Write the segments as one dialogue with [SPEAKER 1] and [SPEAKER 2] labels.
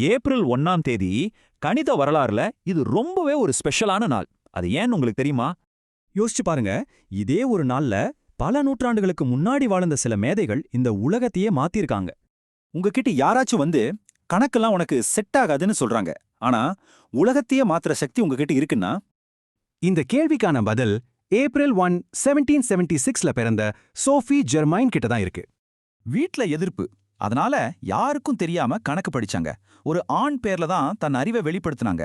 [SPEAKER 1] April 1ஆம் தேதி கணித வரலாறுல இது ரொம்பவே ஒரு ஸ்பெஷலான நாள். அது ஏன்னு உங்களுக்கு தெரியுமா?
[SPEAKER 2] யோசிச்சு பாருங்க, இதே ஒரு நாள்ல பல நூற்றாண்டுகளுக்கு முன்னாடி வாழ்ந்த சில மேதைகள் இந்த உலகத்தையே மாத்திருக்காங்க.
[SPEAKER 3] உங்ககிட்ட யாராச்சும் வந்து கணக்கெல்லாம் உனக்கு செட் ஆகாதுன்னு சொல்றாங்க, ஆனா உலகத்தையே மாத்துற சக்தி உங்ககிட்ட இருக்குன்னா?
[SPEAKER 2] இந்த கேள்விக்கான பதில் ஏப்ரல் 1, 1776ல பிறந்த சோஃபி ஜெர்மைன் கிட்ட தான் இருக்கு.
[SPEAKER 3] வீட்ல எதிர்ப்பு, அதனால யாருக்கும் தெரியாம கணக்கு படிச்சாங்க. ஒரு ஆண் பேர்ல தான் தன் அறிவை வெளிப்படுத்தினாங்க.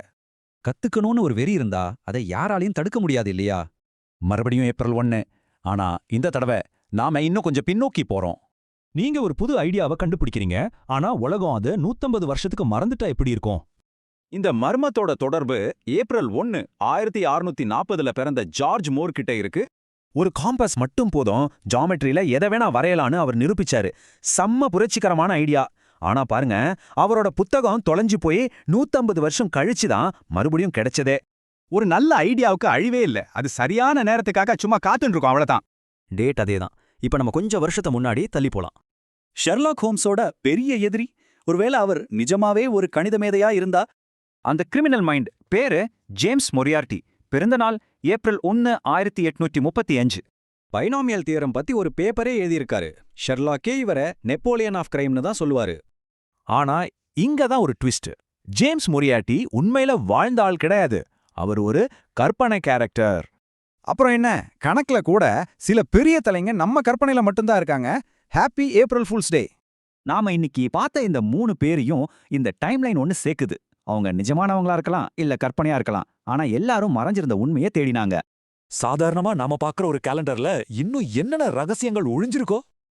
[SPEAKER 4] கத்துக்கணும்னு ஒரு வெறி இருந்தா அதை யாராலையும் தடுக்க முடியாது இல்லையா? மறுபடியும் ஏப்ரல் 1. ஆனா இந்த தடவை நாம இன்னும் கொஞ்சம் பின்னோக்கி போறோம்.
[SPEAKER 2] நீங்க ஒரு புது ஐடியாவை கண்டுபிடிக்கிறீங்க, ஆனா உலகம் அது 150 வருஷத்துக்கு மறந்துட்டா எப்படி இருக்கும்?
[SPEAKER 3] இந்த மர்மத்தோட தொடர்பு ஏப்ரல் 1, 1640ல பிறந்த ஜார்ஜ் மோர் கிட்ட இருக்கு. ஒரு காம்பஸ் மட்டும் போதும், ஜாமெட்ரியில எதை வேணா வரையலான்னு அவர் நிரூபிச்சாரு. செம்ம புரட்சிகரமான ஐடியா. ஆனா பாருங்க, அவரோட புத்தகம் தொலைஞ்சு போய் 150 வருஷம் கழிச்சுதான் மறுபடியும் கிடைச்சதே. ஒரு நல்ல ஐடியாவுக்கு அழிவே இல்ல, அது சரியான நேரத்துக்காக சும்மா காத்துட்டு இருக்கோம், அவ்வளவுதான்.
[SPEAKER 2] டேட் அதேதான். இப்ப நம்ம கொஞ்சம் வருஷத்தை முன்னாடி தள்ளி போலாம்.
[SPEAKER 3] ஷெர்லாக் ஹோம்ஸோட பெரிய எதிரி, ஒருவேளை அவர் நிஜமாவே ஒரு கணித மேதையா இருந்தா? அந்த கிரிமினல் மைண்ட் பேரு ஜேம்ஸ் மொரியார்ட்டி. பிறந்த நாள் ஏப்ரல் 1, 1835.
[SPEAKER 2] பைனாமியல் தியரம் பத்தி ஒரு பேப்பரே எழுதியிருக்காரு. ஷெர்லாக்கே இவரை நெப்போலியன் ஆஃப் கிரைம்னு தான் சொல்லுவாரு.
[SPEAKER 1] ஆனா இங்க தான் ஒரு ட்விஸ்ட். ஜேம்ஸ் மொரியார்ட்டி உண்மையில வாழ்ந்த ஆள் கிடையாது. அவர் ஒரு கற்பனை கேரக்டர்.
[SPEAKER 5] அப்புறம் என்ன, கணக்குல கூட சில பெரிய தலைங்க நம்ம கற்பனையில மட்டும்தான் இருக்காங்க. ஹாப்பி ஏப்ரல் ஃபூல்ஸ் டே.
[SPEAKER 3] நாம இன்னைக்கு பார்த்த இந்த 3 பேரையும் இந்த டைம்லைன் ஒன்னு சேர்க்குது. அவங்க நிஜமானவங்களா இருக்கலாம், இல்ல கற்பனையா இருக்கலாம். ஆனா எல்லாரும் மறைஞ்சிருந்த உண்மையை தேடினாங்க.
[SPEAKER 1] சாதாரணமா நாம பார்க்குற ஒரு கேலண்டர்ல இன்னும் என்னென்ன ரகசியங்கள் ஒளிஞ்சிருக்கோ?